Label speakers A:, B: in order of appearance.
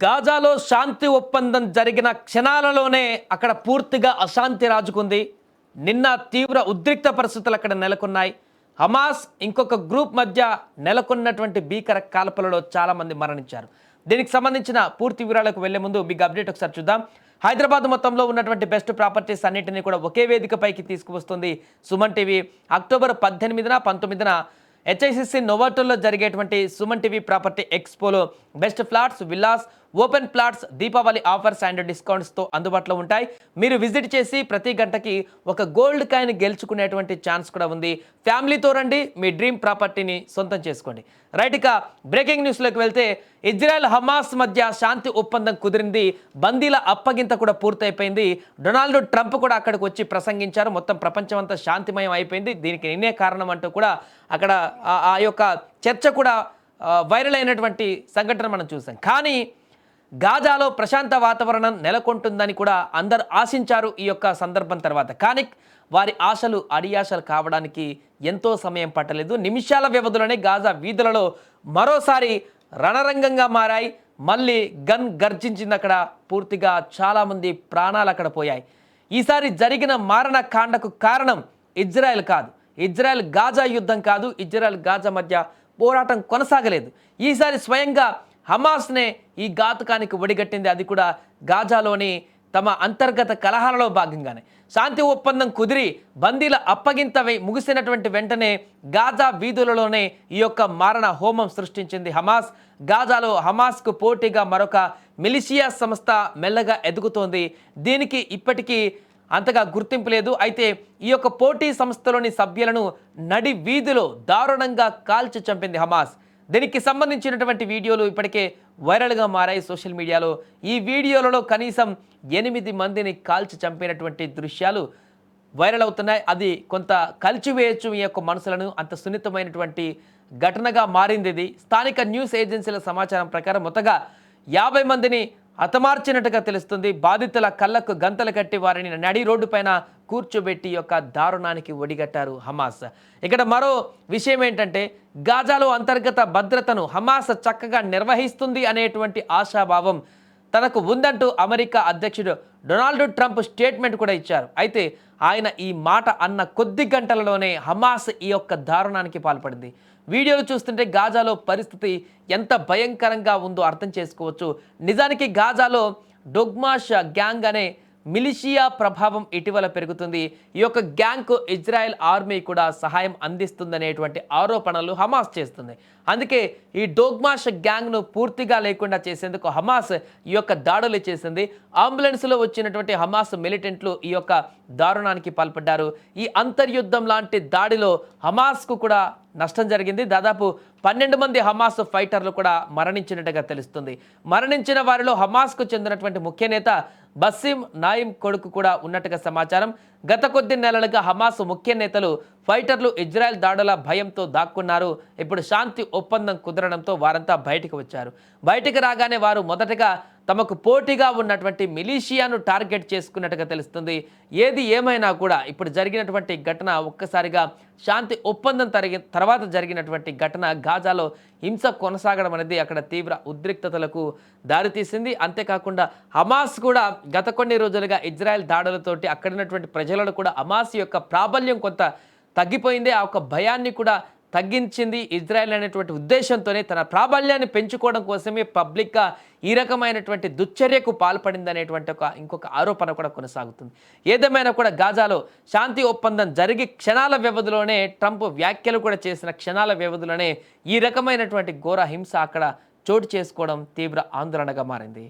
A: గాజాలో శాంతి ఒప్పందం జరిగిన క్షణాలలోనే అక్కడ పూర్తిగా అశాంతి రాజుకుంది. నిన్న తీవ్ర ఉద్రిక్త పరిస్థితులు అక్కడ నెలకొన్నాయి. హమాస్ ఇంకొక గ్రూప్ మధ్య నెలకొన్నటువంటి భీకర కాల్పులలో చాలామంది మరణించారు. దీనికి సంబంధించిన పూర్తి వివరాలకు వెళ్లే ముందు బిగ్ అప్డేట్ ఒకసారి చూద్దాం. హైదరాబాద్ మొత్తంలో ఉన్నటువంటి బెస్ట్ ప్రాపర్టీస్ అన్నింటినీ కూడా ఒకే వేదికపైకి తీసుకువస్తుంది సుమన్ టీవీ. అక్టోబర్ 18న 19న హెచ్ఐసిసి నోవాటోల్లో జరిగేటువంటి సుమన్ టీవీ ప్రాపర్టీ ఎక్స్పోలో best flats, villas, open plots Deepavali offers and డిస్కౌంట్స్తో అందుబాటులో ఉంటాయి. మీరు విజిట్ చేసి ప్రతి గంటకి ఒక గోల్డ్ కాయిన్ గెలుచుకునేటువంటి ఛాన్స్ కూడా ఉంది. ఫ్యామిలీతో రండి, మీ డ్రీమ్ ప్రాపర్టీని సొంతం చేసుకోండి. రైట్, ఇక బ్రేకింగ్ న్యూస్లోకి వెళ్తే ఇజ్రాయెల్ హమాస్ మధ్య శాంతి ఒప్పందం కుదిరింది. బందీల అప్పగింత కూడా పూర్తయిపోయింది. డొనాల్డ్ ట్రంప్ కూడా అక్కడికి వచ్చి ప్రసంగించారు. మొత్తం ప్రపంచం అంతా శాంతిమయం అయిపోయింది, దీనికి నిన్నే కారణం అంటూ కూడా అక్కడ ఆ యొక్క చర్చ కూడా వైరల్ అయినటువంటి సంఘటన మనం చూసాం. కానీ గాజాలో ప్రశాంత వాతావరణం నెలకొంటుందని కూడా అందరు ఆశించారు ఈ యొక్క సందర్భం తర్వాత. కానీ వారి ఆశలు అడియాశలు కావడానికి ఎంతో సమయం పట్టలేదు. నిమిషాల వ్యవధిలోనే గాజా వీధులలో మరోసారి రణరంగంగా మారాయి. మళ్ళీ గన్ గర్జించింది. అక్కడ పూర్తిగా చాలామంది ప్రాణాలు అక్కడ పోయాయి. ఈసారి జరిగిన మారణ కాండకు కారణం ఇజ్రాయెల్ కాదు, ఇజ్రాయెల్ గాజా యుద్ధం కాదు, ఇజ్రాయెల్ గాజా మధ్య పోరాటం కొనసాగలేదు. ఈసారి స్వయంగా హమాస్నే ఈ ఘాతుకానికి ఒడిగట్టింది. అది కూడా గాజాలోని తమ అంతర్గత కలహాలలో భాగంగానే. శాంతి ఒప్పందం కుదిరి బందీల అప్పగింత ముగిసినటువంటి వెంటనే గాజా వీధులలోనే ఈ యొక్క మారణ హోమం సృష్టించింది హమాస్. గాజాలో హమాస్కు పోటీగా మరొక మిలిషియా సంస్థ మెల్లగా ఎదుగుతోంది. దీనికి ఇప్పటికీ అంతగా గుర్తింపు లేదు. అయితే ఈ యొక్క పోటీ సంస్థలోని సభ్యులను నడి వీధిలో దారుణంగా కాల్చి చంపింది హమాస్. దీనికి సంబంధించినటువంటి వీడియోలు ఇప్పటికే వైరల్గా మారాయి సోషల్ మీడియాలో. ఈ వీడియోలలో కనీసం 8 మందిని కాల్చి చంపినటువంటి దృశ్యాలు వైరల్ అవుతున్నాయి. అది కొంత కలిచివేయచ్చు ఈ యొక్క మనసులను. అంత సున్నితమైనటువంటి ఘటనగా మారింది ఇది. స్థానిక న్యూస్ ఏజెన్సీల సమాచారం ప్రకారం మొత్తగా 50 మందిని హతమార్చినట్టుగా తెలుస్తుంది. బాధితుల కళ్ళకు గంతలు కట్టి వారిని నడి రోడ్డు పైన కూర్చోబెట్టి యొక్క దారుణానికి ఒడిగట్టారు హమాస్. ఇక్కడ మరో విషయం ఏంటంటే గాజాలో అంతర్గత భద్రతను హమాస్ చక్కగా నిర్వహిస్తుంది అనేటువంటి ఆశాభావం తనకు ఉందంటూ అమెరికా అధ్యక్షుడు డొనాల్డ్ ట్రంప్ స్టేట్మెంట్ కూడా ఇచ్చారు. అయితే ఆయన ఈ మాట అన్న కొద్ది గంటలలోనే హమాస్ ఈ యొక్క దారుణానికి పాల్పడింది. వీడియోలు చూస్తుంటే గాజాలో పరిస్థితి ఎంత భయంకరంగా ఉందో అర్థం చేసుకోవచ్చు. నిజానికి గాజాలో డొగ్మాష్ గ్యాంగ్ అనే మిలిషియా ప్రభావం ఇటీవల పెరుగుతుంది. ఈ యొక్క గ్యాంగ్కు ఇజ్రాయెల్ ఆర్మీ కూడా సహాయం అందిస్తుందనేటువంటి ఆరోపణలు హమాస్ చేస్తుంది. అందుకే ఈ డోగ్మాష్ గ్యాంగ్ను పూర్తిగా లేకుండా చేసేందుకు హమాస్ ఈ యొక్క దాడులు చేసింది. అంబులెన్స్లో వచ్చినటువంటి హమాస్ మిలిటెంట్లు ఈ యొక్క దారుణానికి పాల్పడ్డారు. ఈ అంతర్యుద్ధం లాంటి దాడిలో హమాస్కు కూడా నష్టం జరిగింది. దాదాపు 12 మంది హమాస్ ఫైటర్లు కూడా మరణించినట్టుగా తెలుస్తుంది. మరణించిన వారిలో హమాస్కు చెందినటువంటి ముఖ్య నేత బస్సిమ్ నాయిమ్ కొడుకు కూడా ఉన్నట్టుగా సమాచారం. గత కొద్ది నెలలుగా హమాస్ ముఖ్య నేతలు ఫైటర్లు ఇజ్రాయెల్ దాడుల భయంతో దాక్కున్నారు. ఇప్పుడు శాంతి ఒప్పందం కుదరడంతో వారంతా బయటకు వచ్చారు. బయటకు రాగానే వారు మొదటగా తమకు పోటీగా ఉన్నటువంటి మిలిషియాను టార్గెట్ చేసుకున్నట్టుగా తెలుస్తుంది. ఏది ఏమైనా కూడా ఇప్పుడు జరిగినటువంటి ఘటన ఒక్కసారిగా శాంతి ఒప్పందం తర్వాత జరిగినటువంటి ఘటన గాజాలో హింస కొనసాగడం అనేది అక్కడ తీవ్ర ఉద్రిక్తతలకు దారితీసింది. అంతేకాకుండా హమాస్ కూడా గత కొన్ని రోజులుగా ఇజ్రాయెల్ దాడులతోటి అక్కడ ఉన్నటువంటి ప్రజలను కూడా హమాస్ యొక్క ప్రాబల్యం కొంత తగ్గిపోయింది. ఆ యొక్క భయాన్ని కూడా తగ్గించింది ఇజ్రాయెల్ అనేటువంటి ఉద్దేశంతోనే తన ప్రాబల్యాన్ని పెంచుకోవడం కోసమే పబ్లిక్గా ఈ రకమైనటువంటి దుశ్చర్యకు పాల్పడింది అనేటువంటి ఇంకొక ఆరోపణ కూడా కొనసాగుతుంది. ఏదేమైనా కూడా గాజాలో శాంతి ఒప్పందం జరిగి క్షణాల వ్యవధిలోనే ట్రంప్ వ్యాఖ్యలు కూడా చేసిన క్షణాల వ్యవధిలోనే ఈ రకమైనటువంటి ఘోర హింస అక్కడ చోటు చేసుకోవడం తీవ్ర ఆందోళనగా మారింది.